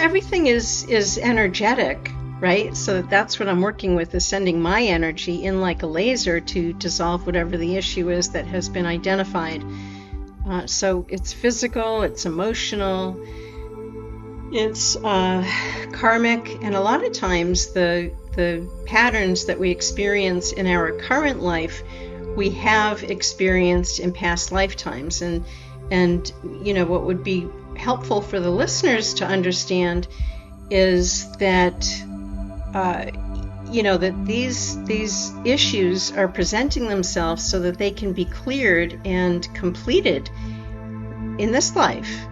everything is energetic, right? So that's what I'm working with, is sending my energy in like a laser to dissolve whatever the issue is that has been identified. So it's physical, it's emotional, it's karmic, and a lot of times the patterns that we experience in our current life, we have experienced in past lifetimes. And what would be helpful for the listeners to understand is that that these issues are presenting themselves so that they can be cleared and completed in this life.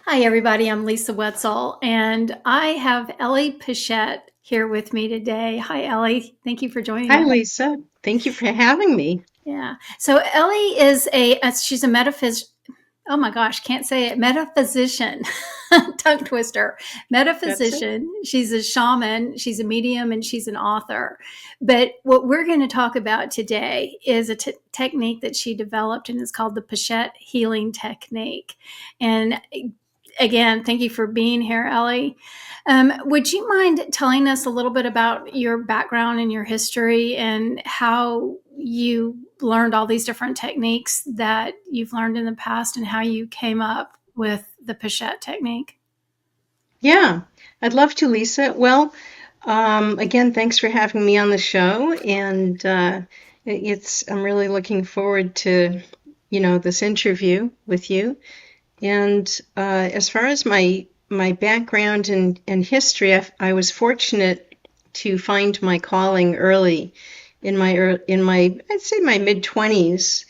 Hi, everybody. I'm Lisa Wetzel, and I have Ellie Pechet here with me today. Hi, Ellie. Thank you for joining us. Hi, Lisa. Thank you for having me. Yeah. So Ellie is she's a metaphysician. Oh my gosh, can't say it. Metaphysician. Tongue twister. Metaphysician. She's a shaman. She's a medium, and she's an author. But what we're going to talk about today is a technique that she developed, and it's called the Pechet Healing Technique. And again, thank you for being here, Ellie. Would you mind telling us a little bit about your background and your history and how you learned all these different techniques that you've learned in the past and how you came up with the Pechet technique? Yeah, I'd love to, Lisa. Well, again, thanks for having me on the show, and I'm really looking forward to, this interview with you. And as far as my background and history, I was fortunate to find my calling early in my I'd say my mid-20s.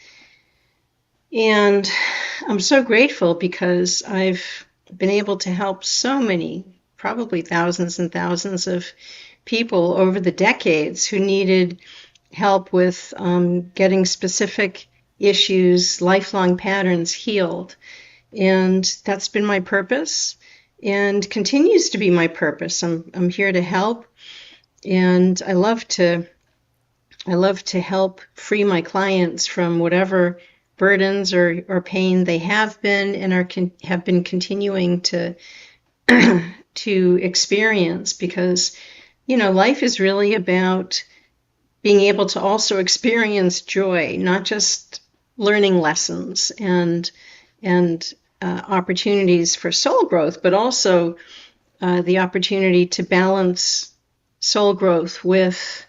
And I'm so grateful because I've been able to help so many, probably thousands and thousands of people over the decades who needed help with getting specific issues, lifelong patterns healed. And that's been my purpose and continues to be my purpose. I'm here to help, and I love to help free my clients from whatever burdens or pain they have been and have been continuing to to experience, because life is really about being able to also experience joy, not just learning lessons and opportunities for soul growth, but also the opportunity to balance soul growth with,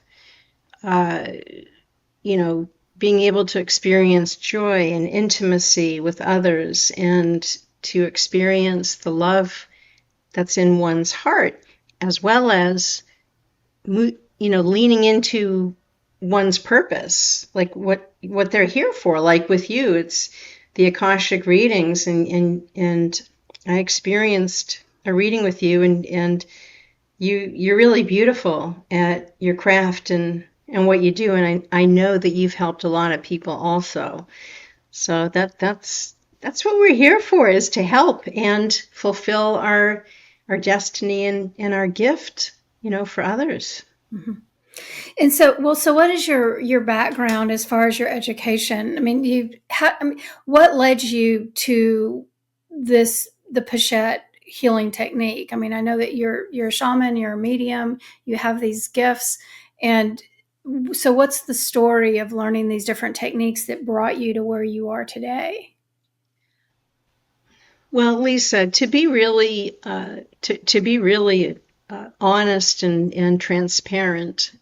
being able to experience joy and intimacy with others, and to experience the love that's in one's heart, as well as, leaning into one's purpose, like what they're here for. Like with you, it's the Akashic readings, and I experienced a reading with you, and you're really beautiful at your craft and what you do, and I know that you've helped a lot of people also. So that's what we're here for, is to help and fulfill our destiny and our gift, for others. Mm-hmm. And so what is your background as far as your education? I mean, what led you to the Pechet healing technique? I mean, I know that you're a shaman, you're a medium, you have these gifts, and so what's the story of learning these different techniques that brought you to where you are today? Well, Lisa, to be really honest and transparent,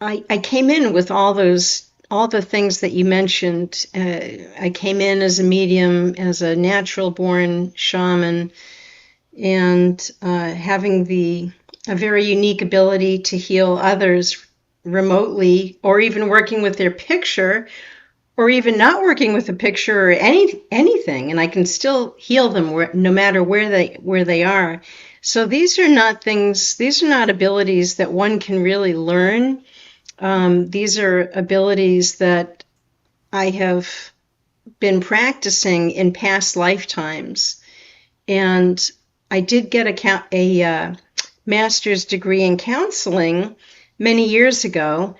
I came in with all the things that you mentioned. I came in as a medium, as a natural born shaman, and having a very unique ability to heal others remotely, or even working with their picture, or even not working with a picture or anything, and I can still heal them no matter where they are. So these are not abilities that one can really learn. These are abilities that I have been practicing in past lifetimes. And I did get a master's degree in counseling many years ago,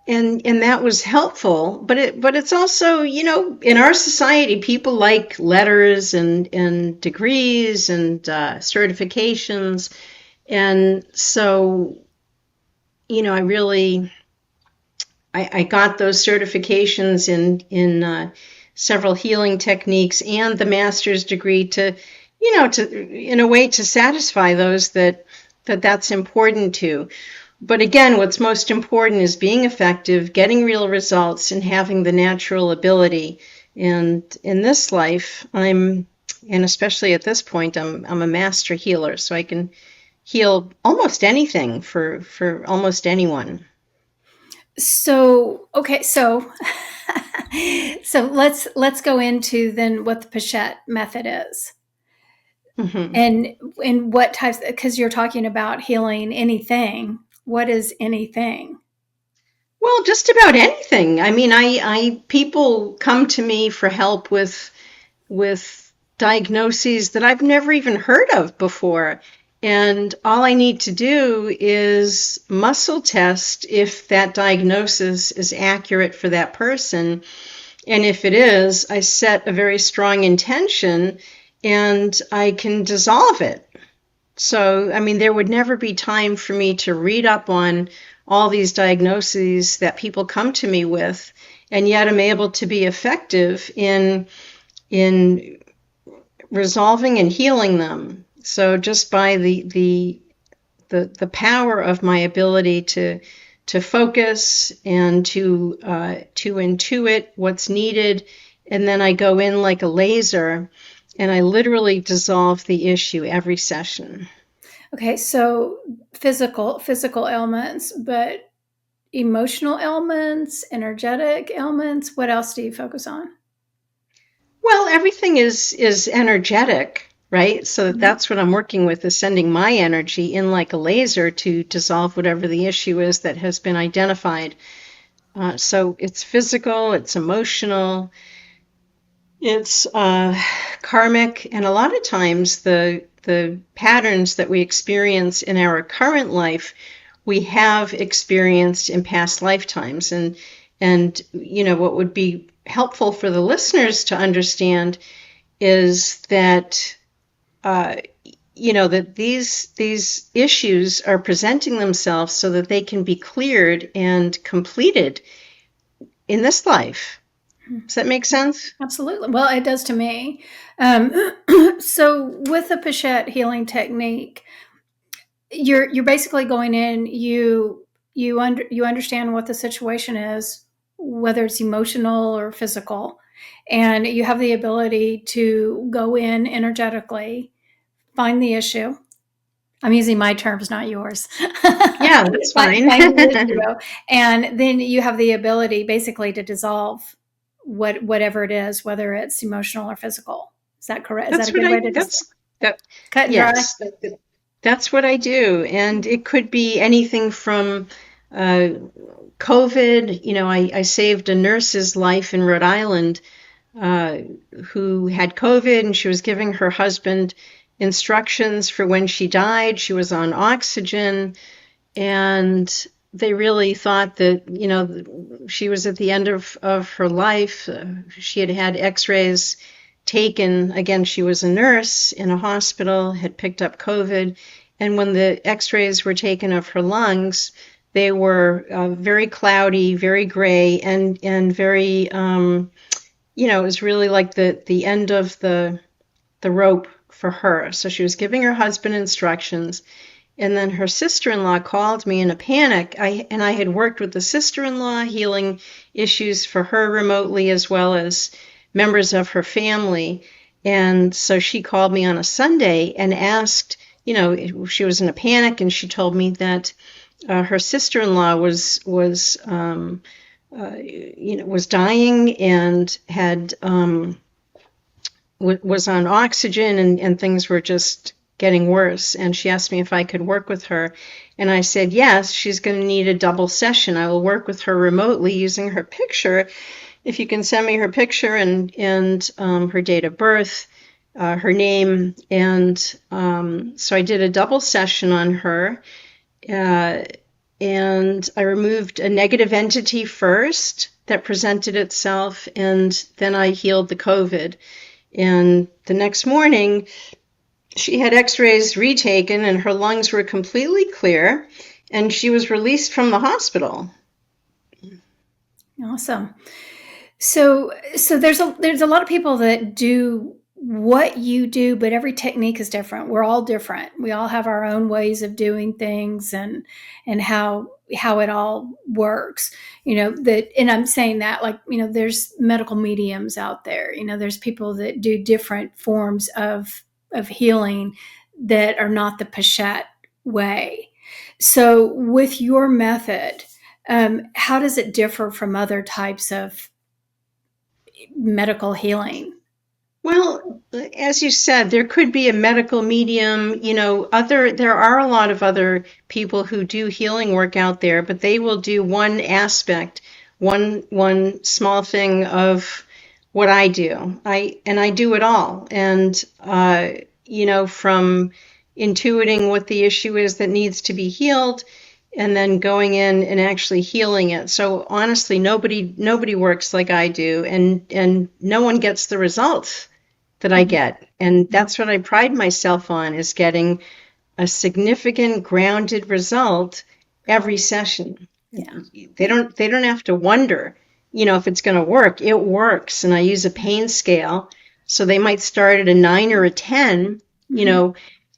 and that was helpful, but it's also, in our society, people like letters and degrees and certifications. And so, I really, I got those certifications in several healing techniques and the master's degree to, in a way, to satisfy those that's important to. But again, what's most important is being effective, getting real results, and having the natural ability. And in this life, and especially at this point, I'm a master healer, so I can heal almost anything for almost anyone. So, okay, so so let's go into then what the Pechet method is. Mm-hmm. And what types, because you're talking about healing anything. What is anything? Well, just about anything. I mean, I people come to me for help with diagnoses that I've never even heard of before. And all I need to do is muscle test if that diagnosis is accurate for that person. And if it is, I set a very strong intention and I can dissolve it. So, I mean, there would never be time for me to read up on all these diagnoses that people come to me with, and yet I'm able to be effective in resolving and healing them. So just by the power of my ability to focus and to intuit what's needed, and then I go in like a laser, and I literally dissolve the issue every session. Okay, so physical ailments, but emotional ailments, energetic ailments. What else do you focus on? Well, everything is energetic, right? So Mm-hmm. that's what I'm working with, is sending my energy in like a laser to dissolve whatever the issue is that has been identified. So it's physical, it's emotional, it's karmic, and a lot of times the patterns that we experience in our current life, we have experienced in past lifetimes. And what would be helpful for the listeners to understand is that that these issues are presenting themselves so that they can be cleared and completed in this life. Does that make sense? Absolutely. Well, it does to me. So with the Pechet healing technique, you're basically going in. You understand what the situation is, whether it's emotional or physical, and you have the ability to go in energetically, find the issue. I'm using my terms, not yours. Yeah, that's find, fine. find the issue, and then you have the ability basically to dissolve whatever it is, whether it's emotional or physical. Is that correct? Is that a That's what good I, way to describe? that's, that, Cut and dry. yes, that's what I do. And it could be anything from uh, COVID. I saved a nurse's life in Rhode Island uh, who had COVID, and she was giving her husband instructions for when she died. She was on oxygen, and they really thought that, she was at the end of her life. She had had x-rays taken. Again, she was a nurse in a hospital, had picked up COVID. And when the x-rays were taken of her lungs, they were very cloudy, very gray, and very, it was really like the end of the rope for her. So she was giving her husband instructions. And then her sister-in-law called me in a panic. I had worked with the sister-in-law, healing issues for her remotely as well as members of her family. And so she called me on a Sunday and asked, she was in a panic, and she told me that her sister-in-law was dying and had was on oxygen, and things were just getting worse. And she asked me if I could work with her. And I said, yes, she's going to need a double session. I will work with her remotely using her picture. If you can send me her picture and her date of birth, her name. And so I did a double session on her. and I removed a negative entity first that presented itself, and then I healed the COVID. And the next morning, she had x-rays retaken, and her lungs were completely clear, and she was released from the hospital. Awesome. So there's a lot of people that do what you do, but every technique is different. We're all different. We all have our own ways of doing things and how it all works. And I'm saying that, like, there's medical mediums out there. There's people that do different forms of healing that are not the Pechet way. So with your method, how does it differ from other types of medical healing? Well, as you said, there could be a medical medium, there are a lot of other people who do healing work out there, but they will do one aspect, one small thing of what I do. I do it all. And from intuiting what the issue is that needs to be healed, and then going in and actually healing it. So honestly, nobody works like I do, and no one gets the results that I get. And that's what I pride myself on, is getting a significant grounded result every session. Yeah. They don't have to wonder, if it's going to work. It works. And I use a pain scale. So they might start at a 9 or a 10,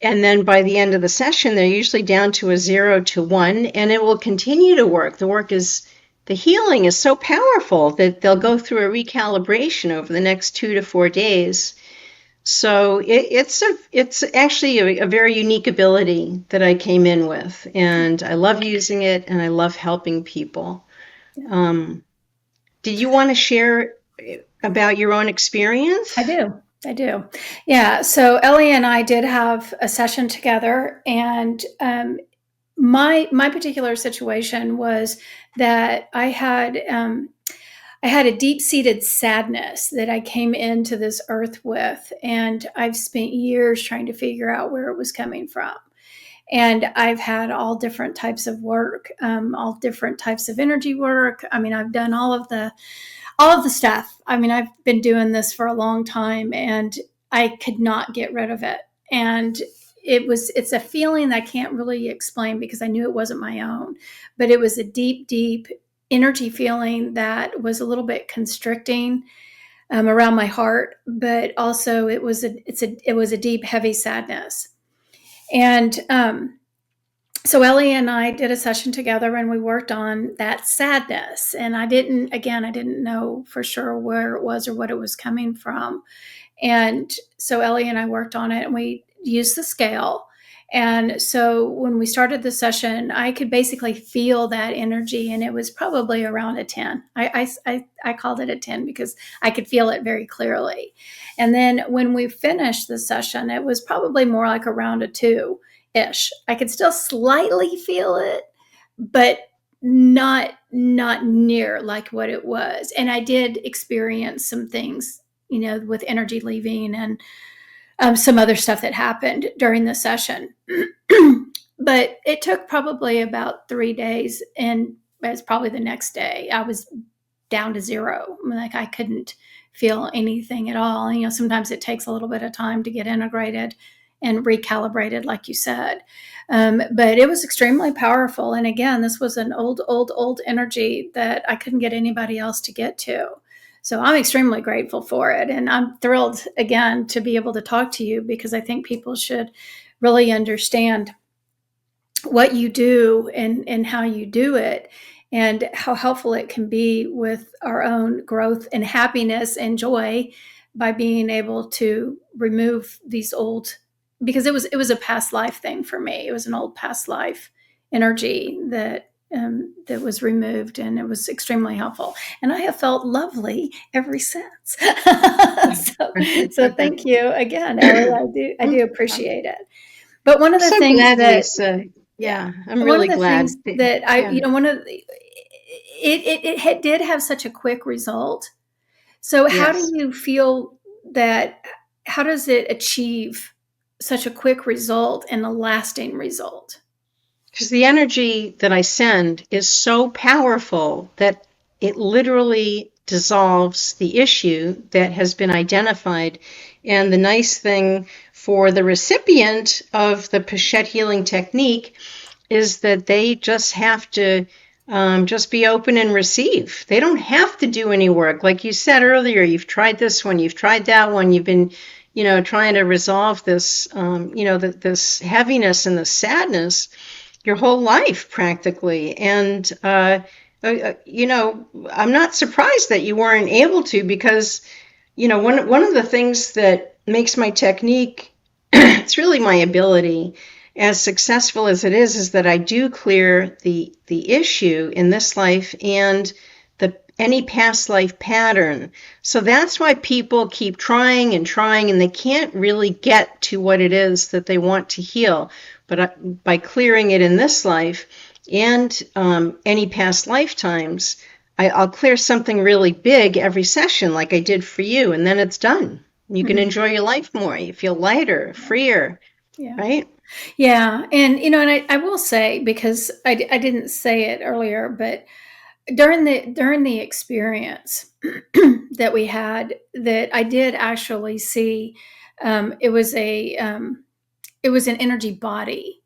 and then by the end of the session, they're usually down to a 0 to 1, and it will continue to work. The healing is so powerful that they'll go through a recalibration over the next 2 to 4 days. So it's actually a very unique ability that I came in with, and I love using it, and I love helping people. Did you want to share about your own experience? I do. Yeah. So Ellie and I did have a session together, and my particular situation was that I had a deep-seated sadness that I came into this earth with, and I've spent years trying to figure out where it was coming from. And I've had all different types of work, all different types of energy work. I mean, I've done all of the stuff. I mean, I've been doing this for a long time, and I could not get rid of it. And it's a feeling that I can't really explain, because I knew it wasn't my own, but it was a deep, deep energy feeling that was a little bit constricting around my heart, but also it was a deep, heavy sadness. And so Ellie and I did a session together, and we worked on that sadness. And I didn't know for sure where it was or what it was coming from. And so Ellie and I worked on it, and we used the scale. And so when we started the session, I could basically feel that energy, and it was probably around a 10. I called it a 10 because I could feel it very clearly. And then when we finished the session, it was probably more like around a 2-ish. I could still slightly feel it, but not near like what it was. And I did experience some things, with energy leaving and some other stuff that happened during the session. But it took probably about 3 days, and it's probably the next day I was down to 0. Like, I couldn't feel anything at all. Sometimes it takes a little bit of time to get integrated and recalibrated, like you said. But it was extremely powerful. And again, this was an old energy that I couldn't get anybody else to get to. So I'm extremely grateful for it. And I'm thrilled, again, to be able to talk to you, because I think people should really understand what you do and how you do it, and how helpful it can be with our own growth and happiness and joy by being able to remove these old, because it was a past life thing for me. It was an old past life energy that was removed, and it was extremely helpful. And I have felt lovely ever since. so thank you again, Ellie. I do appreciate it. But one of the things glad, that, Lisa. Yeah, I'm really glad. Things that one of the, it did have such a quick result. So how do you feel that? How does it achieve such a quick result and a lasting result? Because the energy that I send is so powerful that it literally dissolves the issue that has been identified. And the nice thing for the recipient of the Pechet Healing Technique is that they just have to just be open and receive. They don't have to do any work. Like you said earlier, you've tried this one, you've tried that one, you've been, trying to resolve this, this heaviness and the sadness your whole life practically. And, I'm not surprised that you weren't able to, because, one of the things that makes my technique, it's really my ability, as successful as it is that I do clear the issue in this life and any past life pattern. So that's why people keep trying and they can't really get to what it is that they want to heal. But by clearing it in this life and any past lifetimes, I'll clear something really big every session like I did for you, and then it's done. You can enjoy your life more. You feel lighter, freer, right? Yeah. And, and I will say, because I didn't say it earlier, but during the experience that we had, that I did actually see, it was an energy body,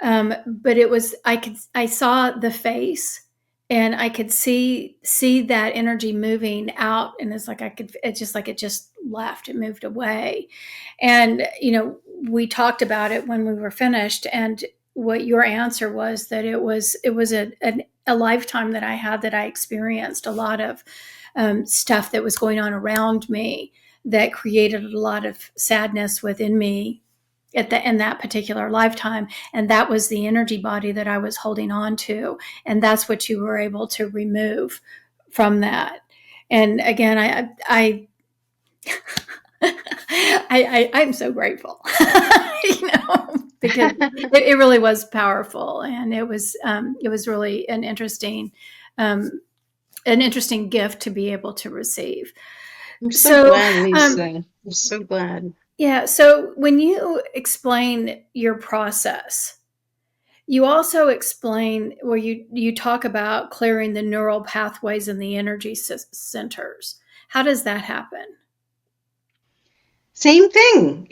but I saw the face, and I could see that energy moving out, and it just left, it moved away. And we talked about it when we were finished, and what your answer was, that it was a lifetime that I had, that I experienced a lot of stuff that was going on around me that created a lot of sadness within me in that particular lifetime. And that was the energy body that I was holding on to. And that's what you were able to remove from that. And again, I'm so grateful, because it really was powerful, and it was really an interesting gift to be able to receive. I'm so glad, Lisa. I'm so glad. Yeah. So when you explain your process, you also explain where you talk about clearing the neural pathways and the energy centers. How does that happen? Same thing.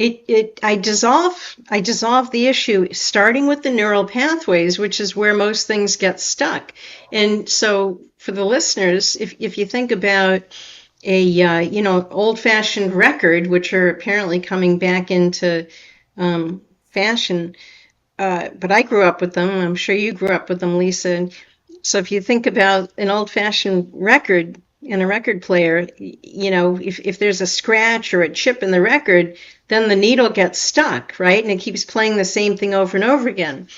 I dissolve the issue, starting with the neural pathways, which is where most things get stuck. And so for the listeners, if you think about a old-fashioned record, which are apparently coming back into fashion, but I grew up with them. I'm sure you grew up with them, Lisa. And so if you think about an old-fashioned record and a record player, if there's a scratch or a chip in the record, then the needle gets stuck, right? And it keeps playing the same thing over and over again.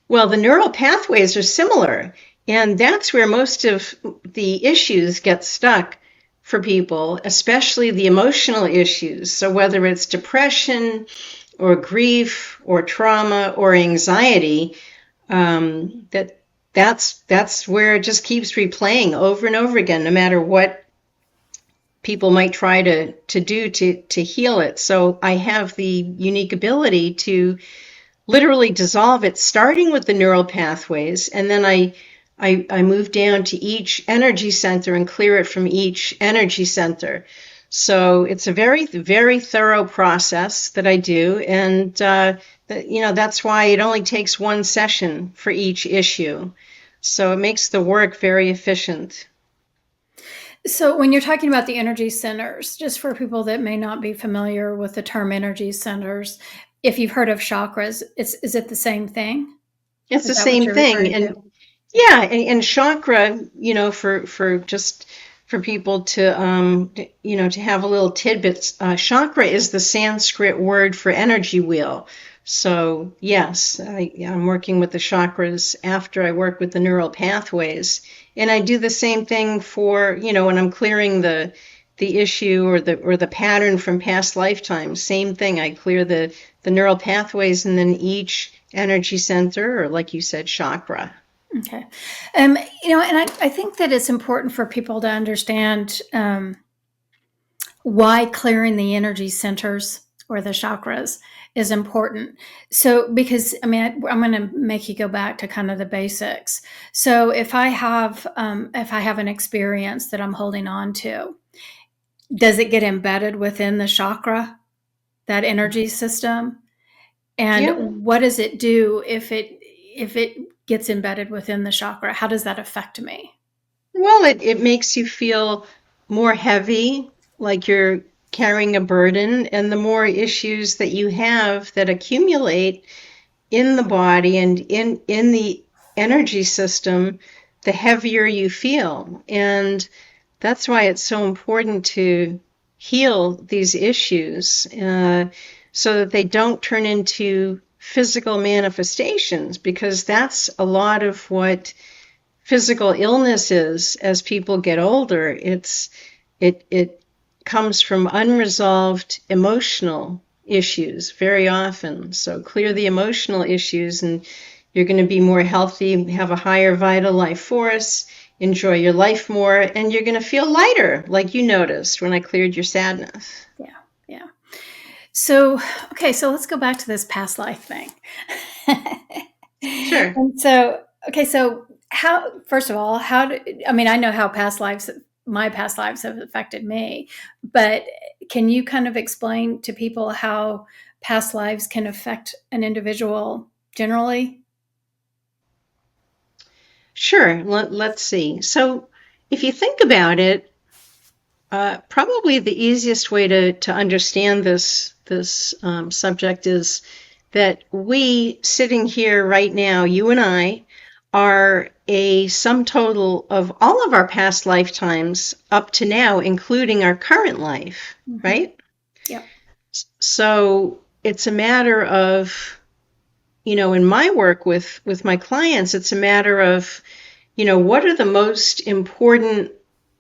Well, the neural pathways are similar, and that's where most of the issues get stuck for people, especially the emotional issues. So whether it's depression or grief or trauma or anxiety, that's where it just keeps replaying over and over again, no matter what people might try to do to heal it. So I have the unique ability to literally dissolve it, starting with the neural pathways, and then I move down to each energy center and clear it from each energy center. So it's a very, very thorough process that I do, and that's why it only takes one session for each issue. So it makes the work very efficient. So when you're talking about the energy centers, just for people that may not be familiar with the term energy centers, if you've heard of chakras, is it the same thing? It's the same thing. And yeah, and chakra, for people to to have a little tidbits, chakra is the Sanskrit word for energy wheel. So yes, I'm working with the chakras after I work with the neural pathways, and I do the same thing for when I'm clearing the issue or the pattern from past lifetimes. Same thing. I clear the neural pathways, and then each energy center, or like you said, chakra. Okay. And I think that it's important for people to understand why clearing the energy centers or the chakras is important. So, because I mean, I'm going to make you go back to kind of the basics. So, if I have an experience that I'm holding on to, does it get embedded within the chakra, that energy system? And Yeah. what does it do if it gets embedded within the chakra? How does that affect me? Well, it makes you feel more heavy, like you're carrying a burden, and the more issues that you have that accumulate in the body and in the energy system, the heavier you feel. And that's why it's so important to heal these issues so that they don't turn into physical manifestations, because that's a lot of what physical illness is as people get older. It comes from unresolved emotional issues very often. So clear the emotional issues and you're going to be more healthy, have a higher vital life force, enjoy your life more, and you're going to feel lighter, like you noticed when I cleared your sadness. Yeah, yeah. So, okay, so let's go back to this past life thing. Sure. And so, okay, so how, first of all, I mean, I know how my past lives have affected me, but can you kind of explain to people how past lives can affect an individual generally? Sure. Let's see. So if you think about it, probably the easiest way to understand this subject is that we sitting here right now, you and I, are a sum total of all of our past lifetimes up to now, including our current life, Mm-hmm. right? Yep. So it's a matter of, in my work with my clients, it's a matter of, what are the most important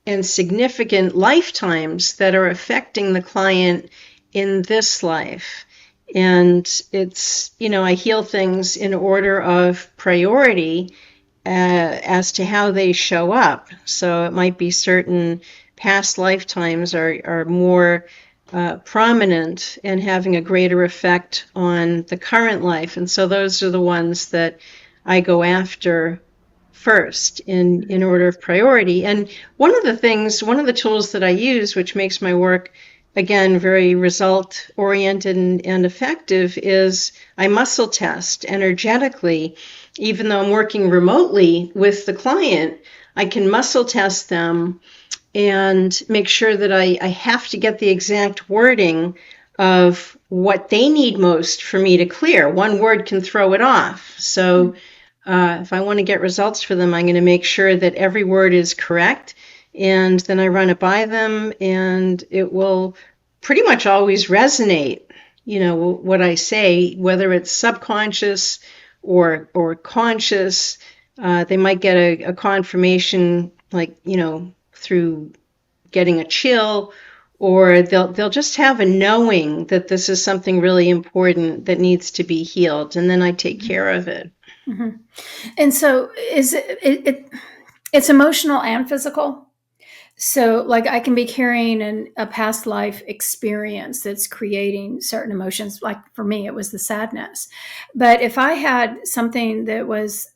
and significant lifetimes that are affecting the client in this life. And it's, I heal things in order of priority as to how they show up. So it might be certain past lifetimes are more prominent and having a greater effect on the current life. And so those are the ones that I go after first in order of priority. And one of the tools that I use, which makes my work, again, very result oriented and effective, is I muscle test energetically. Even though I'm working remotely with the client, I can muscle test them and make sure that I have to get the exact wording of what they need most for me to clear. One word can throw it off. So if I want to get results for them, I'm going to make sure that every word is correct. And then I run it by them, and it will pretty much always resonate, what I say, whether it's subconscious or conscious. They might get a confirmation, like, through getting a chill, or they'll just have a knowing that this is something really important that needs to be healed, and then I take care of it. Mm-hmm. And so it's emotional and physical. So, like, I can be carrying a past life experience that's creating certain emotions. Like for me, it was the sadness. But if I had something that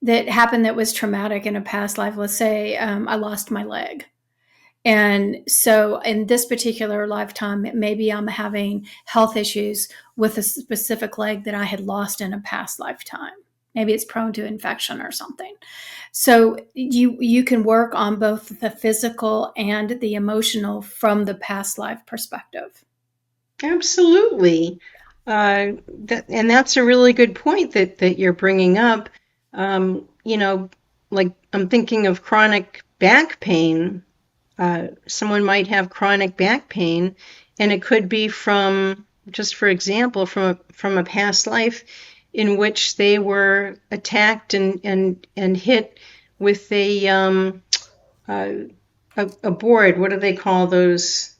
happened that was traumatic in a past life, let's say I lost my leg. And so in this particular lifetime, maybe I'm having health issues with a specific leg that I had lost in a past lifetime. Maybe it's prone to infection or something. So you can work on both the physical and the emotional from the past life perspective. Absolutely. And that's a really good point that you're bringing up. Like I'm thinking of chronic back pain. Someone might have chronic back pain, and it could be from, just for example, from a past life in which they were attacked and hit with a board. What do they call those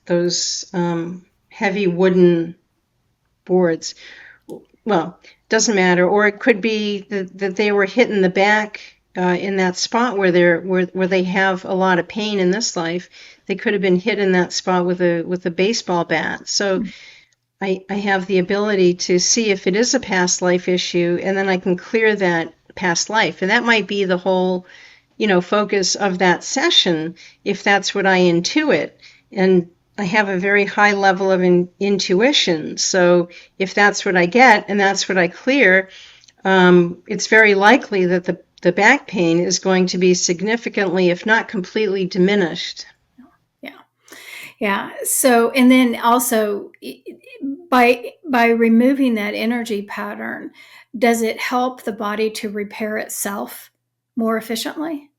heavy wooden boards? Well, doesn't matter. Or it could be that they were hit in the back in that spot where they have a lot of pain in this life. They could have been hit in that spot with a baseball bat. So I have the ability to see if it is a past life issue, and then I can clear that past life. And that might be the whole, focus of that session, if that's what I intuit. And I have a very high level of intuition. So if that's what I get and that's what I clear, it's very likely that the back pain is going to be significantly, if not completely, diminished. Yeah. So, and then also by removing that energy pattern, does it help the body to repair itself more efficiently?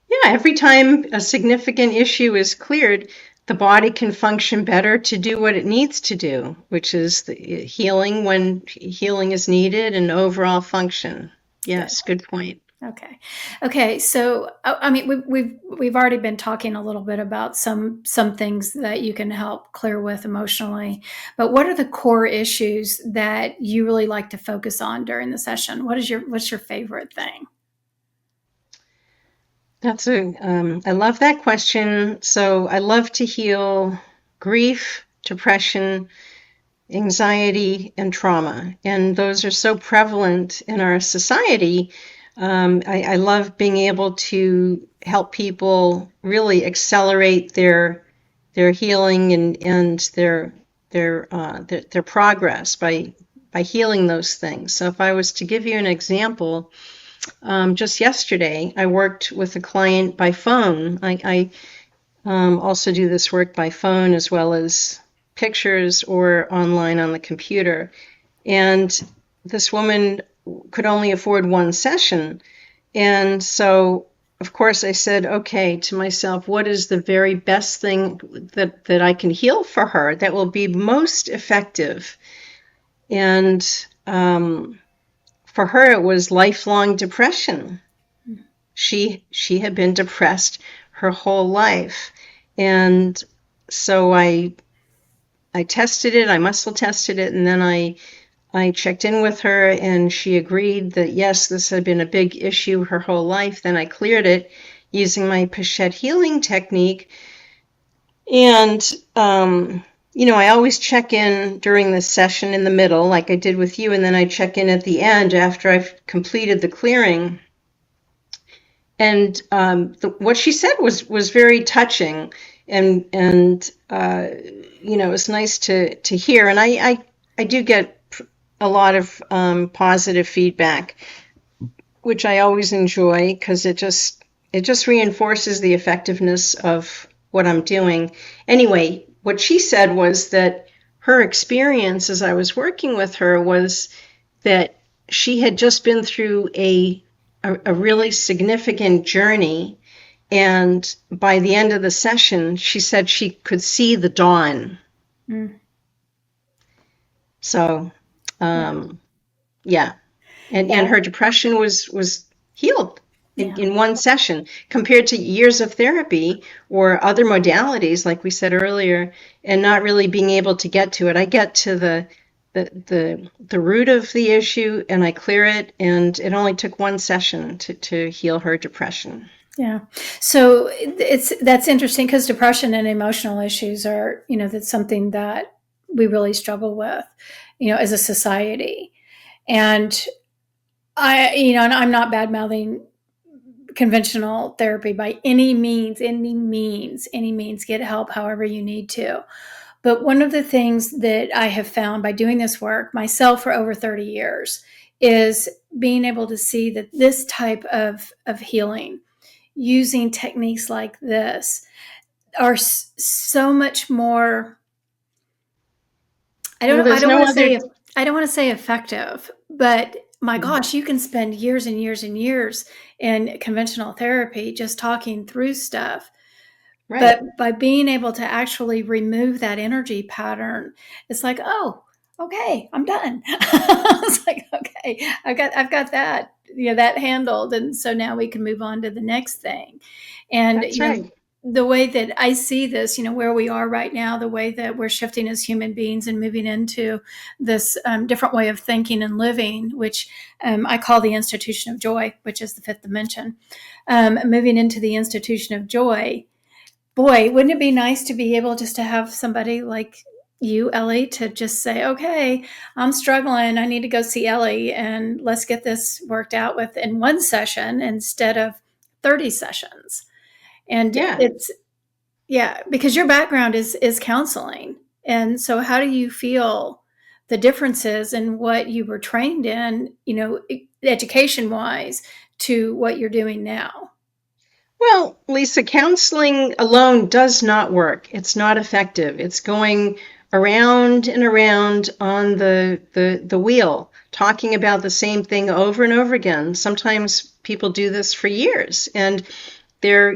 Yeah, every time a significant issue is cleared, the body can function better to do what it needs to do, which is the healing when healing is needed and overall function. Yes, good point. Okay. So, I mean, we've already been talking a little bit about some things that you can help clear with emotionally, but what are the core issues that you really like to focus on during the session? What's your favorite thing? I love that question. So I love to heal grief, depression, anxiety, and trauma. And those are so prevalent in our society. I love being able to help people really accelerate their healing and their progress by healing those things. So if I was to give you an example, just yesterday I worked with a client by phone. I also do this work by phone as well as pictures or online on the computer. And this woman could only afford one session. And so, of course, I said, okay, to myself, what is the very best thing that I can heal for her that will be most effective? And for her, it was lifelong depression. She had been depressed her whole life. And so I tested it, I muscle tested it, and then I checked in with her, and she agreed that, yes, this had been a big issue her whole life. Then I cleared it using my Pechet Healing Technique. And, I always check in during the session in the middle, like I did with you, and then I check in at the end after I've completed the clearing. And what she said was very touching, and it was nice to hear. And I do get a lot of positive feedback, which I always enjoy because it just reinforces the effectiveness of what I'm doing. Anyway, what she said was that her experience as I was working with her was that she had just been through a really significant journey, and by the end of the session, she said she could see the dawn. So, yeah. And her depression was healed in one session compared to years of therapy or other modalities, like we said earlier, and not really being able to get to it. I get to the root of the issue and I clear it, and it only took one session to heal her depression. Yeah. So that's interesting because depression and emotional issues are, that's something that we really struggle with, as a society. And and I'm not bad mouthing conventional therapy by any means, get help however you need to. But one of the things that I have found by doing this work myself for over 30 years is being able to see that this type of healing, using techniques like this, are so much more. I don't want to say effective, but my gosh, you can spend years and years and years in conventional therapy just talking through stuff. Right. But by being able to actually remove that energy pattern, it's like, oh, okay, I'm done. It's like, okay, I've got that, that handled. And so now we can move on to the next thing. And that's right. the way that I see this, where we are right now, the way that we're shifting as human beings and moving into this different way of thinking and living, which I call the institution of joy, which is the fifth dimension. Moving into the institution of joy, boy, wouldn't it be nice to be able just to have somebody like you, Ellie, to just say, okay, I'm struggling. I need to go see Ellie and let's get this worked out with in one session instead of 30 sessions. And Yeah. it's, yeah, because your background is counseling. And so how do you feel the differences in what you were trained in, education wise, to what you're doing now? Well, Lisa, counseling alone does not work. It's not effective. It's going around and around on the wheel, talking about the same thing over and over again. Sometimes people do this for years, and their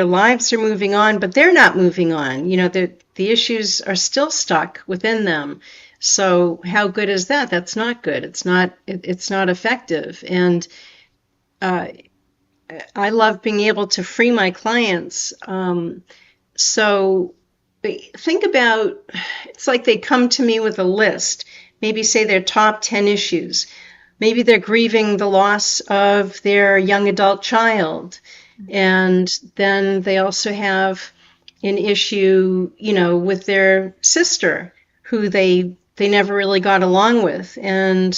lives are moving on, but they're not moving on. The issues are still stuck within them. So how good is that? That's not good. It's not effective. And I love being able to free my clients. So think about, it's like they come to me with a list, maybe say their top 10 issues. Maybe they're grieving the loss of their young adult child. And then they also have an issue, with their sister who they never really got along with, and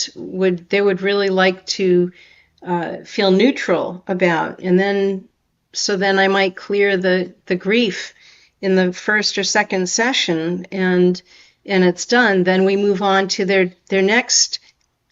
they would really like to feel neutral about. And then I might clear the grief in the first or second session, and it's done. Then we move on to their next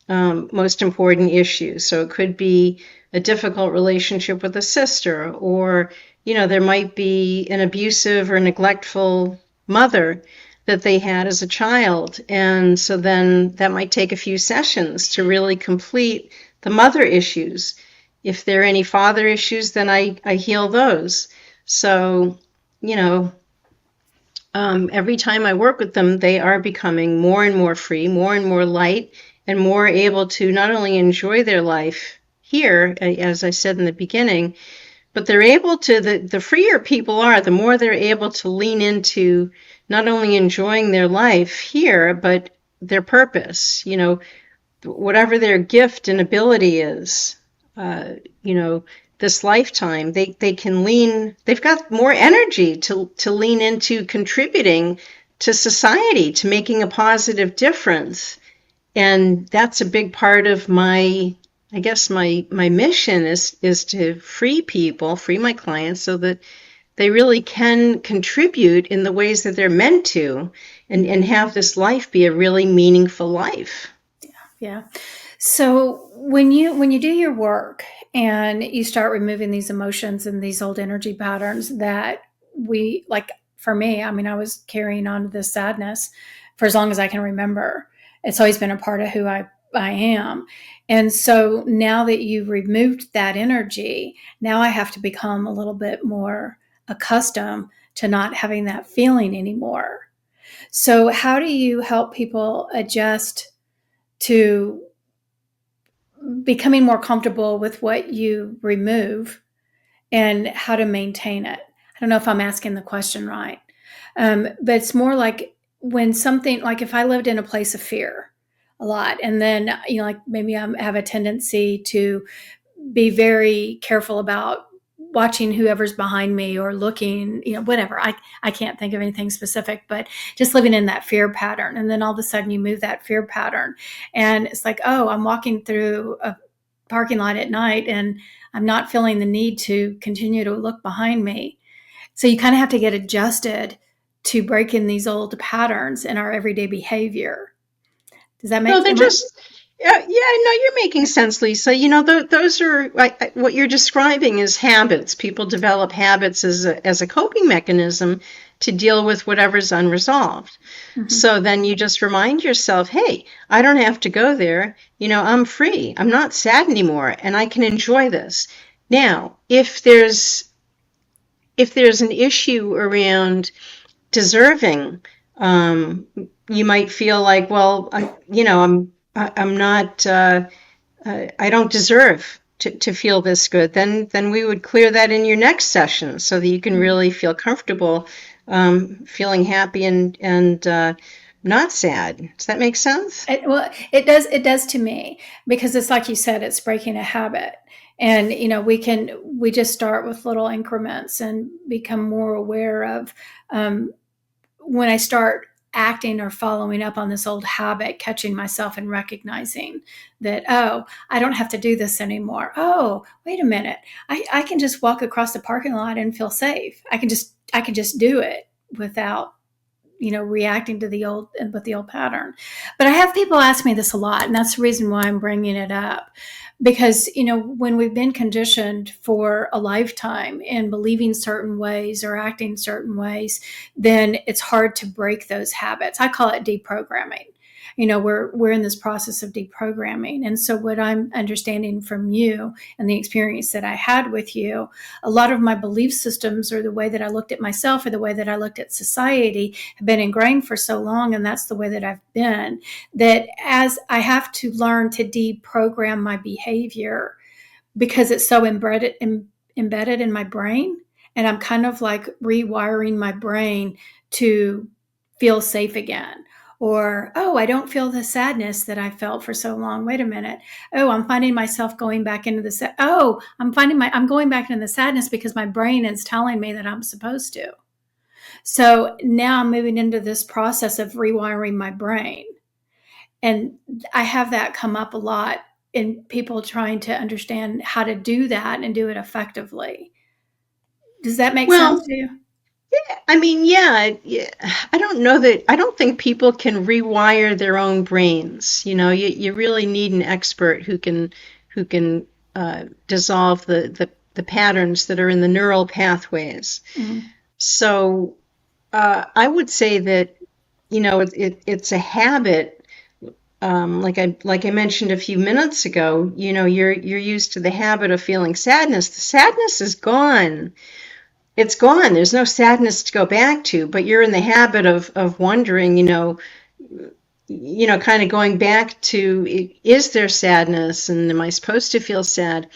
most important issue. So it could be a difficult relationship with a sister, or there might be an abusive or neglectful mother that they had as a child. And so then that might take a few sessions to really complete the mother issues. If there are any father issues, then I heal those. So, every time I work with them, they are becoming more and more free, more and more light, and more able to not only enjoy their life here, as I said in the beginning, but they're able to, the freer people are, the more they're able to lean into not only enjoying their life here, but their purpose, whatever their gift and ability is, this lifetime, they can they've got more energy to lean into contributing to society, to making a positive difference. And that's a big part of my mission is to free people, free my clients, so that they really can contribute in the ways that they're meant to, and have this life be a really meaningful life. Yeah. So when you do your work and you start removing these emotions and these old energy patterns that for me, I was carrying on to this sadness for as long as I can remember. It's always been a part of who I am. And so now that you've removed that energy, now I have to become a little bit more accustomed to not having that feeling anymore. So how do you help people adjust to becoming more comfortable with what you remove and how to maintain it? I don't know if I'm asking the question right. But it's more like when something, like if I lived in a place of fear a lot, and then, maybe I have a tendency to be very careful about watching whoever's behind me or looking, whatever. I can't think of anything specific, but just living in that fear pattern. And then all of a sudden you move that fear pattern and it's like, oh, I'm walking through a parking lot at night and I'm not feeling the need to continue to look behind me. So you kind of have to get adjusted to break in these old patterns in our everyday behavior. Does that make No, they're sense? just, yeah, no, you're making sense, Lisa. Those are, what you're describing is habits. People develop habits as a coping mechanism to deal with whatever's unresolved. Mm-hmm. So then you just remind yourself, hey, I don't have to go there. I'm free. I'm not sad anymore, and I can enjoy this. Now, if there's an issue around deserving, you might feel like, well, I'm not, I don't deserve to feel this good, then we would clear that in your next session so that you can really feel comfortable feeling happy and not sad. Does that make sense? It does to me, because it's like you said, it's breaking a habit. And, we just start with little increments and become more aware of, when I start acting or following up on this old habit, catching myself and recognizing that, oh, I don't have to do this anymore. Oh, wait a minute. I can just walk across the parking lot and feel safe. I can just do it without, reacting to the old pattern. But I have people ask me this a lot, and that's the reason why I'm bringing it up. Because, when we've been conditioned for a lifetime in believing certain ways or acting certain ways, then it's hard to break those habits. I call it deprogramming. We're in this process of deprogramming. And so what I'm understanding from you and the experience that I had with you, a lot of my belief systems, or the way that I looked at myself, or the way that I looked at society, have been ingrained for so long. And that's the way that I've been, that as I have to learn to deprogram my behavior, because it's so embedded in my brain. And I'm kind of like rewiring my brain to feel safe again. Or, oh, I don't feel the sadness that I felt for so long. Wait a minute. Oh, I'm finding myself going back into the, I'm going back into the sadness because my brain is telling me that I'm supposed to. So now I'm moving into this process of rewiring my brain. And I have that come up a lot in people trying to understand how to do that and do it effectively. Does that make sense to you? I mean, yeah, I don't know that, I don't think people can rewire their own brains. You really need an expert who can dissolve the patterns that are in the neural pathways. Mm-hmm. So I would say that, it's a habit. Like I mentioned a few minutes ago, you're used to the habit of feeling sadness. The sadness is gone. It's gone. There's no sadness to go back to, but you're in the habit of wondering, kind of going back to, is there sadness, and am I supposed to feel sad?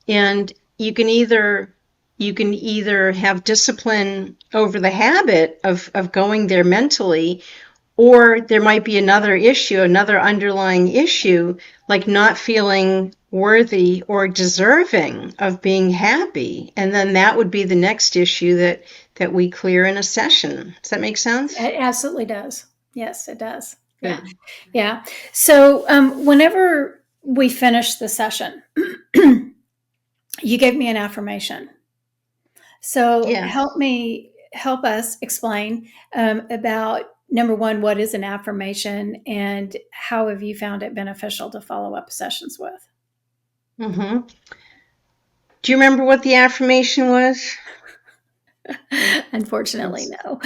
And you can either have discipline over the habit of going there mentally, or there might be another issue, another underlying issue, like not feeling worthy or deserving of being happy. And then that would be the next issue that we clear in a session. Does that make sense? It absolutely does. Yes, it does. Yeah. Good. Yeah. So whenever we finish the session, you gave me an affirmation. So yes. Help us explain about, number one, what is an affirmation, and how have you found it beneficial to follow up sessions with? Mm-hmm. Do you remember what the affirmation was? Unfortunately, no.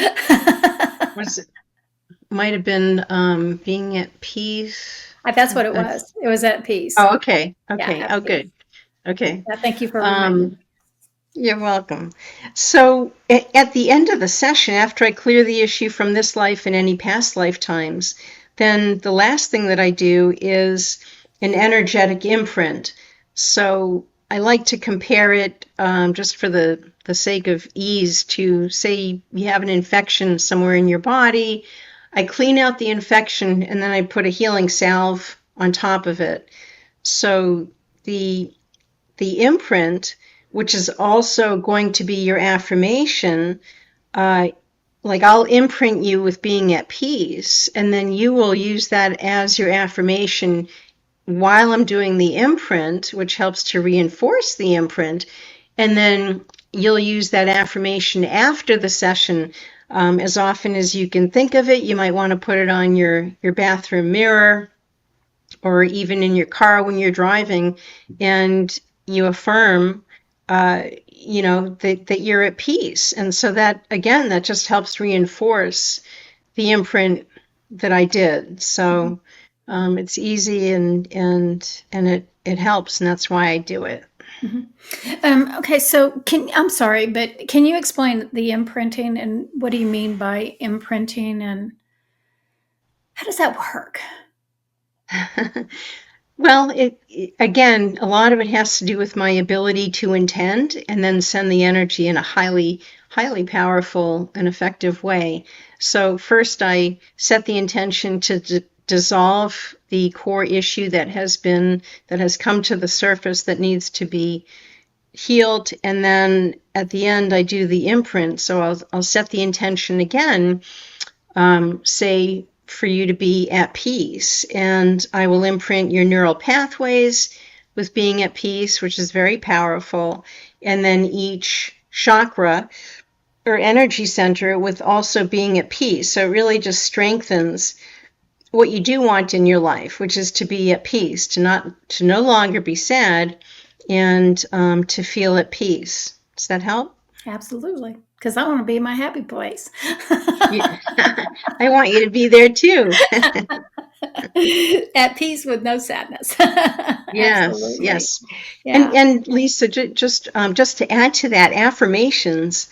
Might have been being at peace. That's what it was. It was at peace. Oh, okay. Okay. Yeah, good. Okay. Yeah, thank you for reminding me. You're welcome. So at the end of the session, after I clear the issue from this life and any past lifetimes, then the last thing that I do is an energetic imprint. So I like to compare it, just for the sake of ease, to say you have an infection somewhere in your body. I clean out the infection and then I put a healing salve on top of it. So the imprint, which is also going to be your affirmation, like I'll imprint you with being at peace, and then you will use that as your affirmation while I'm doing the imprint, which helps to reinforce the imprint. And then you'll use that affirmation after the session, as often as you can think of it. You might want to put it on your bathroom mirror, or even in your car when you're driving, and you affirm that you're at peace. And so that, again, that just helps reinforce the imprint that I did. So it's easy and it helps, and that's why I do it. Mm-hmm. Okay, so I'm sorry, but can you explain the imprinting, and what do you mean by imprinting, and how does that work? Well, again, a lot of it has to do with my ability to intend and then send the energy in a highly powerful and effective way. So first I set the intention to dissolve the core issue that has come to the surface that needs to be healed, and then at the end I do the imprint. So I'll set the intention again, say for you to be at peace, and I will imprint your neural pathways with being at peace, which is very powerful, and then each chakra or energy center with also being at peace. So it really just strengthens what you do want in your life, which is to be at peace, to no longer be sad, and to feel at peace. Does that help? Absolutely. Because I want to be in my happy place. Yeah. I want you to be there too. At peace with no sadness. Yes, Absolutely. yes. Yeah. And Lisa, just to add to that, affirmations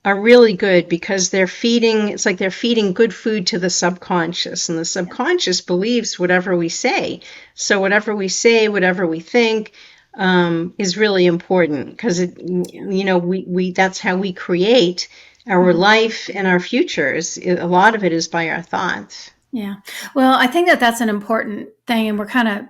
are really good because it's like they're feeding good food to the subconscious, and the subconscious believes whatever we say. So whatever we say, whatever we think, is really important because we that's how we create our life and our futures. A lot of it is by our thoughts. Yeah. Well, I think that that's an important thing, and we're kind of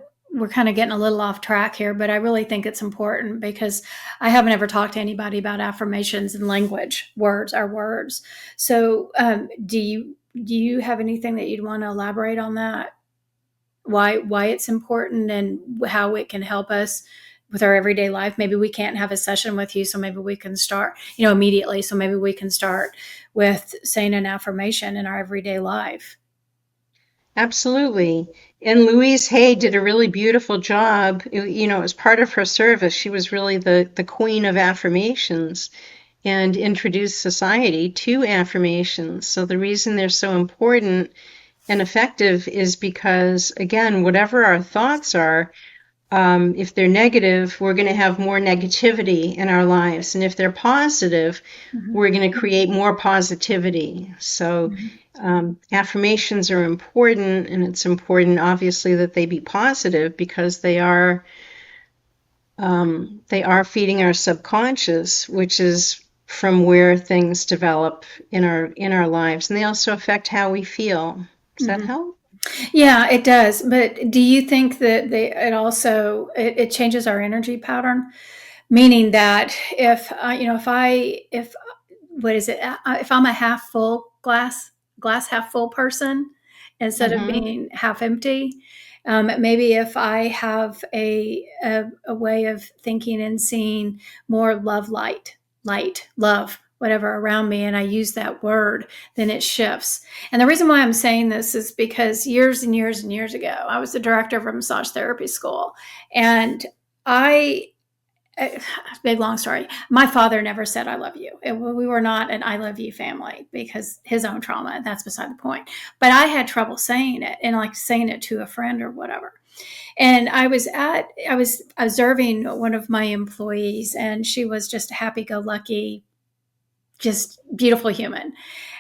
getting a little off track here, but I really think it's important because I haven't ever talked to anybody about affirmations and language, our words. So, do you have anything that you'd want to elaborate on that? Why it's important and how it can help us with our everyday life? Maybe we can't have a session with you, so maybe we can start, immediately. So maybe we can start with saying an affirmation in our everyday life. Absolutely. And Louise Hay did a really beautiful job. As part of her service, she was really the queen of affirmations and introduced society to affirmations. So the reason they're so important and effective is because, again, whatever our thoughts are, if they're negative, we're going to have more negativity in our lives. And if they're positive, we're going to create more positivity. So affirmations are important, and it's important, obviously, that they be positive because they are feeding our subconscious, which is from where things develop in our lives, and they also affect how we feel. Does that help? Yeah, it does. But do you think that it changes our energy pattern? Meaning that if what is it? If I'm a half full glass half full person instead of Mm-hmm. being half empty, maybe if I have a way of thinking and seeing more love, light, love, whatever around me, and I use that word, then it shifts. And the reason why I'm saying this is because years and years and years ago, I was the director of a massage therapy school, and I big long story. My father never said "I love you." We were not an "I love you" family because his own trauma. That's beside the point. But I had trouble saying it, and like saying it to a friend or whatever. And I was observing one of my employees, and she was just a happy-go-lucky, just beautiful human.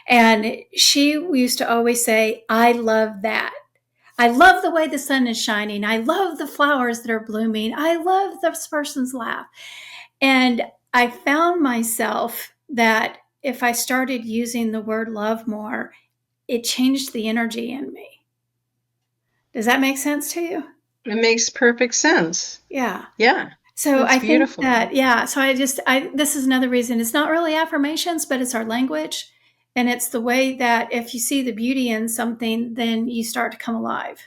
And she used to always say, "I love that." I love the way the sun is shining. I love the flowers that are blooming. I love this person's laugh. And I found myself that if I started using the word love more, it changed the energy in me. Does that make sense to you? It makes perfect sense. Yeah. Yeah, So that's I think beautiful. that, yeah. So this is another reason. It's not really affirmations, but it's our language. And it's the way that if you see the beauty in something, then you start to come alive.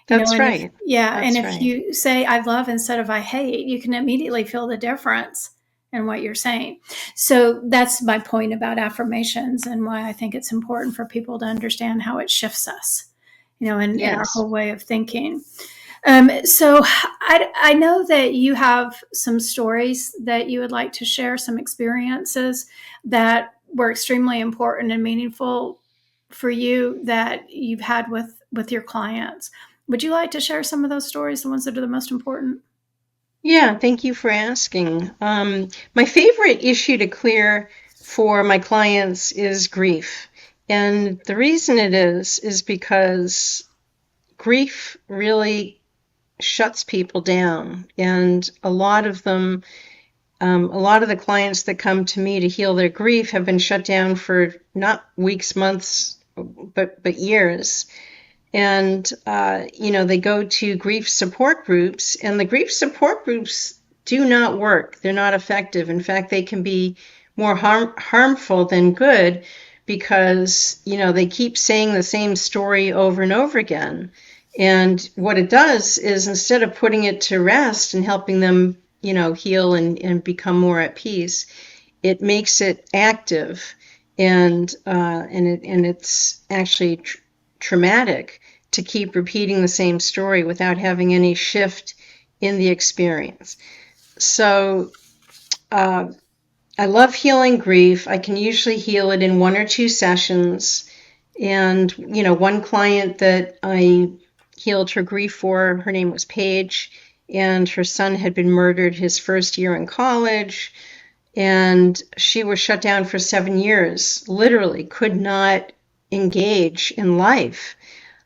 That's And if, right. yeah, and That's if right. you say I love instead of I hate, you can immediately feel the difference in what you're saying. So that's my point about affirmations and why I think it's important for people to understand how it shifts us, in our Yes. whole way of thinking. So I know that you have some stories that you would like to share, some experiences that were extremely important and meaningful for you that you've had with your clients. Would you like to share some of those stories, the ones that are the most important? Yeah, thank you for asking. My favorite issue to clear for my clients is grief. And the reason it is because grief really shuts people down. And a lot of them, a lot of the clients that come to me to heal their grief have been shut down for not weeks, months, but years. And, they go to grief support groups, and the grief support groups do not work. They're not effective. In fact, they can be more harmful than good because, they keep saying the same story over and over again. And what it does is, instead of putting it to rest and helping them, heal and become more at peace, it makes it active, and it's actually traumatic to keep repeating the same story without having any shift in the experience. So I love healing grief. I can usually heal it in 1 or 2 sessions. And, one client that I healed her grief for, her name was Paige, and her son had been murdered his first year in college. And she was shut down for 7 years, literally could not engage in life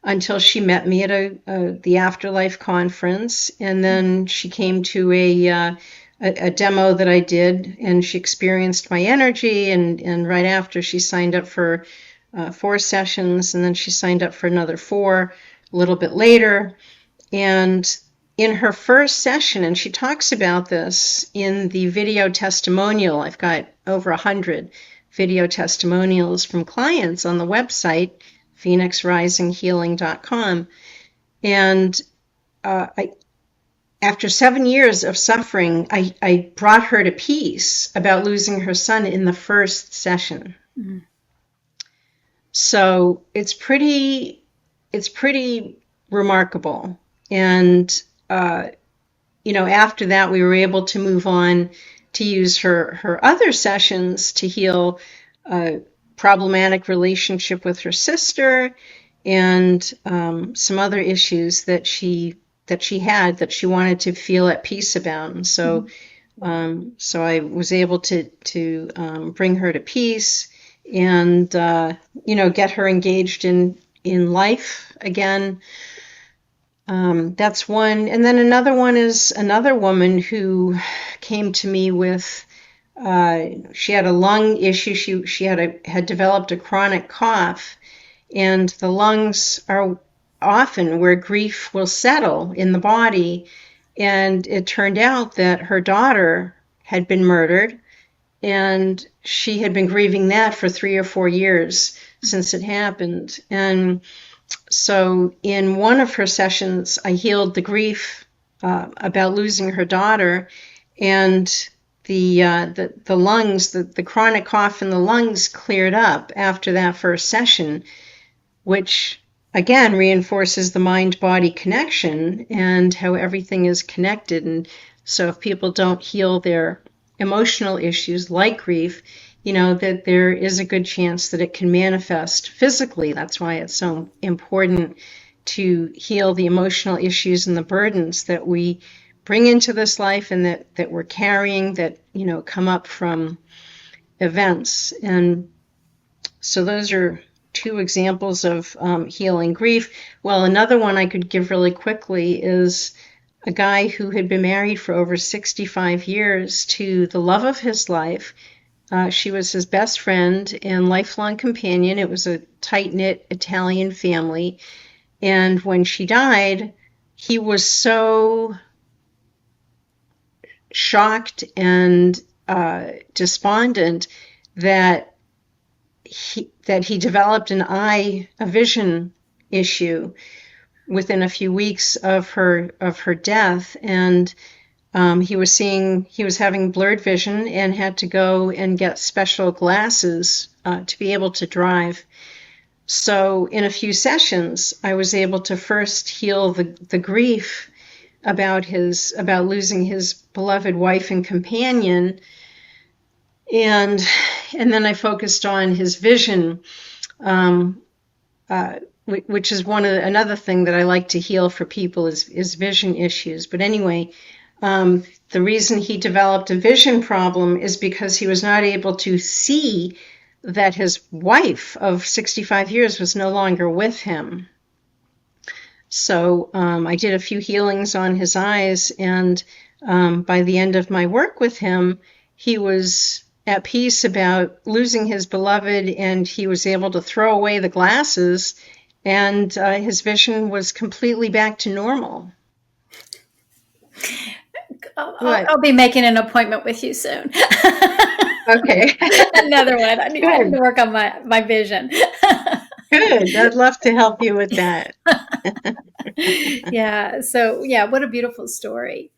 until she met me at the Afterlife conference. And then she came to a demo that I did, and she experienced my energy. And right after, she signed up for 4 sessions, and then she signed up for another 4 a little bit later. And in her first session, and she talks about this in the video testimonial, I've got over 100 video testimonials from clients on the website, phoenixrisinghealing.com. And after 7 years of suffering, I brought her to peace about losing her son in the first session. Mm-hmm. So it's pretty remarkable. And after that, we were able to move on to use her other sessions to heal a problematic relationship with her sister, and some other issues that she had that she wanted to feel at peace about. And so, so I was able to bring her to peace and get her engaged in life again. That's one. And then another one is another woman who came to me with, she had a lung issue. She had developed a chronic cough, and the lungs are often where grief will settle in the body. And it turned out that her daughter had been murdered, and she had been grieving that for 3 or 4 years since it happened. And so in one of her sessions, I healed the grief about losing her daughter, and the lungs, the chronic cough in the lungs cleared up after that first session, which again reinforces the mind-body connection and how everything is connected. And so if people don't heal their emotional issues like grief, that there is a good chance that it can manifest physically. That's why it's so important to heal the emotional issues and the burdens that we bring into this life and that we're carrying, that, come up from events. And so those are 2 examples of healing grief. Well, another one I could give really quickly is a guy who had been married for over 65 years to the love of his life. She was his best friend and lifelong companion. It was a tight-knit Italian family. And when she died, he was so shocked and despondent that he developed a vision issue within a few weeks of her death. And he was having blurred vision and had to go and get special glasses to be able to drive. So in a few sessions, I was able to first heal the grief about losing his beloved wife and companion, and then I focused on his vision, which is another thing that I like to heal for people is vision issues. But anyway, the reason he developed a vision problem is because he was not able to see that his wife of 65 years was no longer with him. So I did a few healings on his eyes, and by the end of my work with him, he was at peace about losing his beloved, and he was able to throw away the glasses, and his vision was completely back to normal. I'll be making an appointment with you soon. Okay. Another one. I need to work on my vision. Good. I'd love to help you with that. Yeah. So, yeah, what a beautiful story.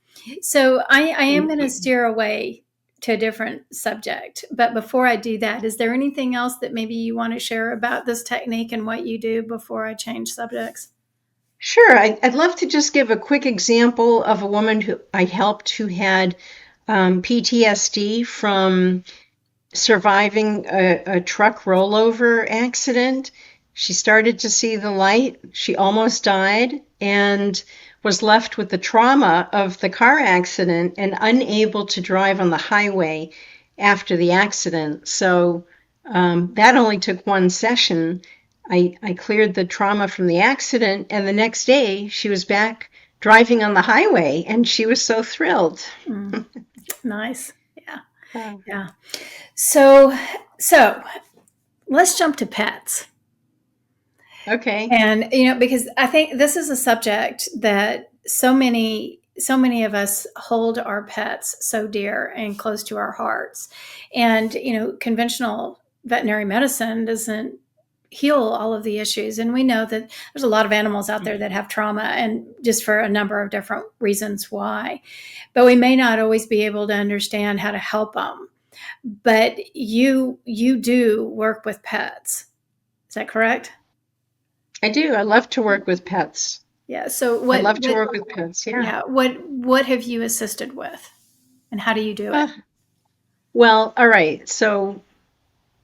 So, I am going to steer away to a different subject. But before I do that, is there anything else that maybe you want to share about this technique and what you do before I change subjects? Sure. I'd love to just give a quick example of a woman who I helped who had PTSD from surviving a truck rollover accident. She started to see the light. She almost died and was left with the trauma of the car accident and unable to drive on the highway after the accident. So that only took one session. I cleared the trauma from the accident, and the next day she was back driving on the highway, and she was so thrilled. Nice. Yeah. Yeah. So let's jump to pets. Okay. And, because I think this is a subject that so many of us hold our pets so dear and close to our hearts. And, conventional veterinary medicine doesn't heal all of the issues. And we know that there's a lot of animals out there that have trauma, and just for a number of different reasons why. But we may not always be able to understand how to help them. But you do work with pets. Is that correct? I do. I love to work with pets. Yeah. So I love to work with pets. Yeah. Yeah. What have you assisted with, and how do you do it? Well, all right. So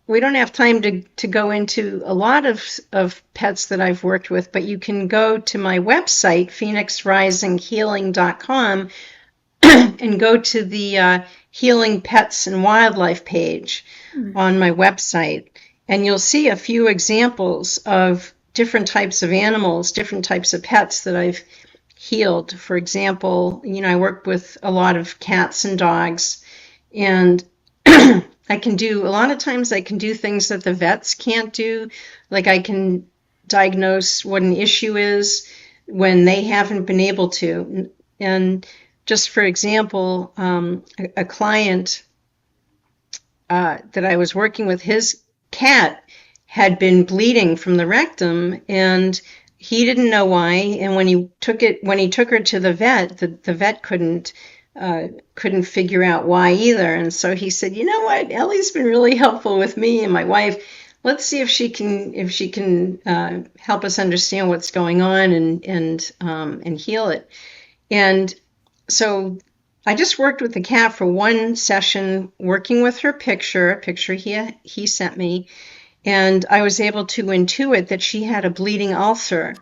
we don't have time to go into a lot of pets that I've worked with, but you can go to my website, phoenixrisinghealing.com, and go to the Healing Pets and Wildlife page on my website. And you'll see a few examples of different types of animals, different types of pets that I've healed. For example, I work with a lot of cats and dogs, and I can do things that the vets can't do. Like I can diagnose what an issue is when they haven't been able to. And just for example, a client that I was working with, his cat had been bleeding from the rectum, and he didn't know why. And when he took her to the vet, the vet couldn't figure out why either. And so he said, "You know what? Ellie's been really helpful with me and my wife. Let's see if she can help us understand what's going on and heal it." And so I just worked with the cat for one session, working with her picture, a picture he sent me, and I was able to intuit that she had a bleeding ulcer.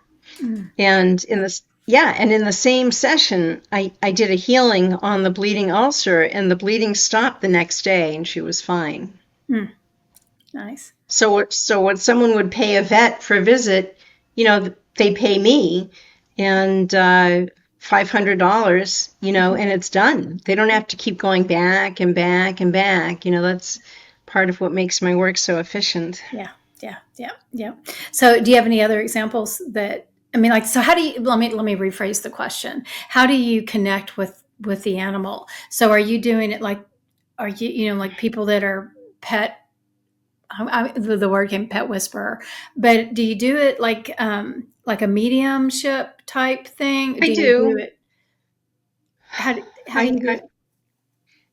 And in the same session, I did a healing on the bleeding ulcer, and the bleeding stopped the next day, and she was fine. Nice. So what someone would pay a vet for a visit, they pay me, and $500, and it's done. They don't have to keep going back and back and back. That's part of what makes my work so efficient. Yeah. So do you have any other examples that, so how do you, let me rephrase the question. How do you connect with the animal? So are you doing it like people that are pet, the word came pet whisperer, but do you do it like a mediumship type thing? I do. How do you do it?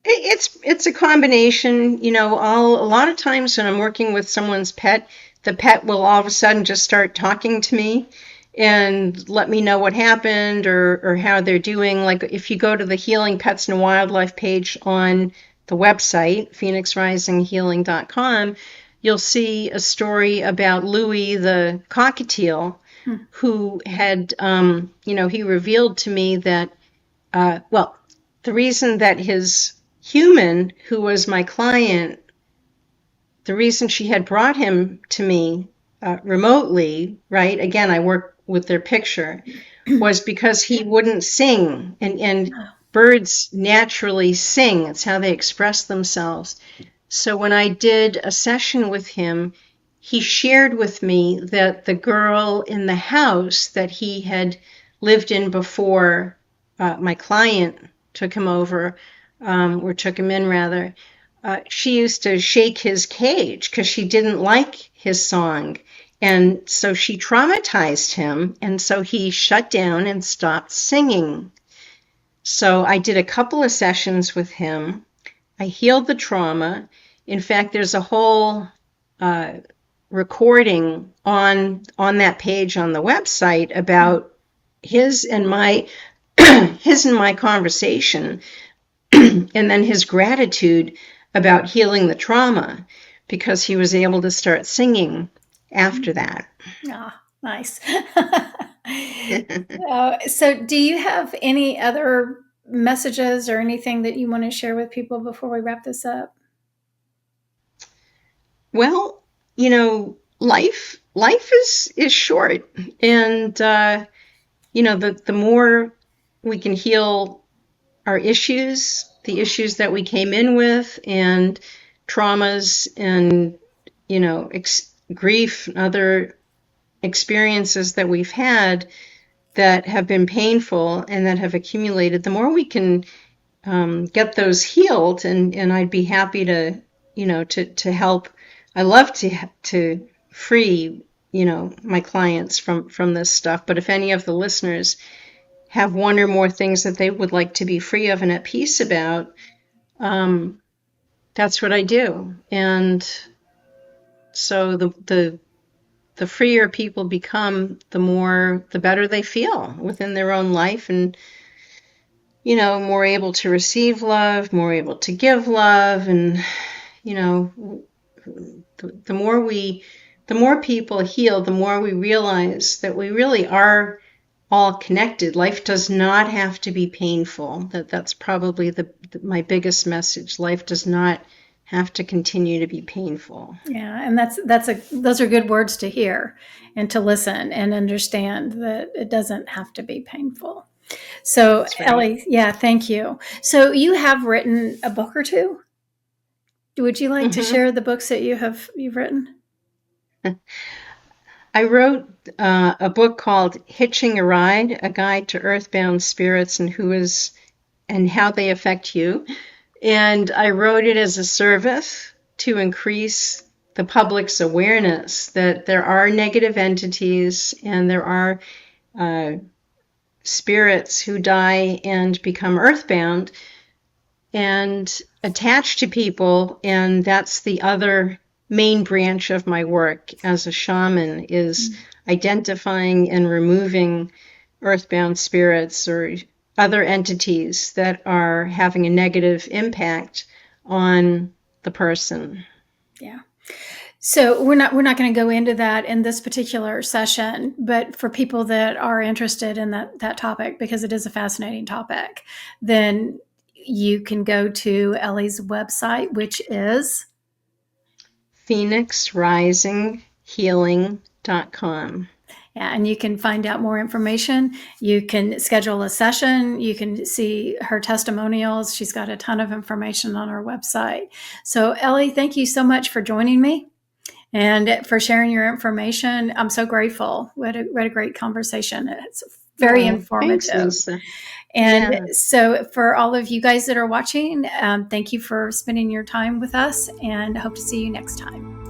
It's a combination, a lot of times when I'm working with someone's pet, the pet will all of a sudden just start talking to me and let me know what happened or how they're doing. Like if you go to the Healing Pets and Wildlife page on the website, phoenixrisinghealing.com, you'll see a story about Louis the cockatiel, who had, he revealed to me that, the reason that his human, who was my client, the reason she had brought him to me remotely, right? Again, I work with their picture was because he wouldn't sing, and birds naturally sing. It's how they express themselves. So when I did a session with him, he shared with me that the girl in the house that he had lived in before my client took him over, or took him in rather, she used to shake his cage because she didn't like his song. And so she traumatized him, and so he shut down and stopped singing. So I did a couple of sessions with him. I healed the trauma. In fact, there's a whole recording on that page on the website about his and my conversation, and then his gratitude about healing the trauma, because he was able to start singing after that. Ah, nice. So do you have any other messages or anything that you want to share with people before we wrap this up? Well, life is short, and the more we can heal our issues, the issues that we came in with, and traumas, and grief and other experiences that we've had that have been painful and that have accumulated, the more we can get those healed. And I'd be happy to to help. I love to free my clients from this stuff. But if any of the listeners have one or more things that they would like to be free of and at peace about, that's what I do. And so the freer people become, the better they feel within their own life, and more able to receive love, more able to give love. And the more people heal, the more we realize that we really are all connected. Life does not have to be painful. That's probably my biggest message. Life does not have to continue to be painful. Yeah, and those are good words to hear and to listen and understand that it doesn't have to be painful. So, That's right. Ellie, yeah, thank you. So you have written a book or two. Would you like to share the books that you've written? I wrote a book called Hitching a Ride, A Guide to Earthbound Spirits and How They Affect You. And I wrote it as a service to increase the public's awareness that there are negative entities and there are spirits who die and become earthbound and attached to people. And that's the other main branch of my work as a shaman, is identifying and removing earthbound spirits or other entities that are having a negative impact on the person. Yeah. So we're not going to go into that in this particular session, but for people that are interested in that topic, because it is a fascinating topic, then you can go to Ellie's website, which is phoenixrisinghealing.com. Yeah, and you can find out more information. You can schedule a session. You can see her testimonials. She's got a ton of information on her website. So, Ellie, thank you so much for joining me and for sharing your information. I'm so grateful. We had a great conversation. It's very informative. Thanks, Lisa. And so for all of you guys that are watching, thank you for spending your time with us, and I hope to see you next time.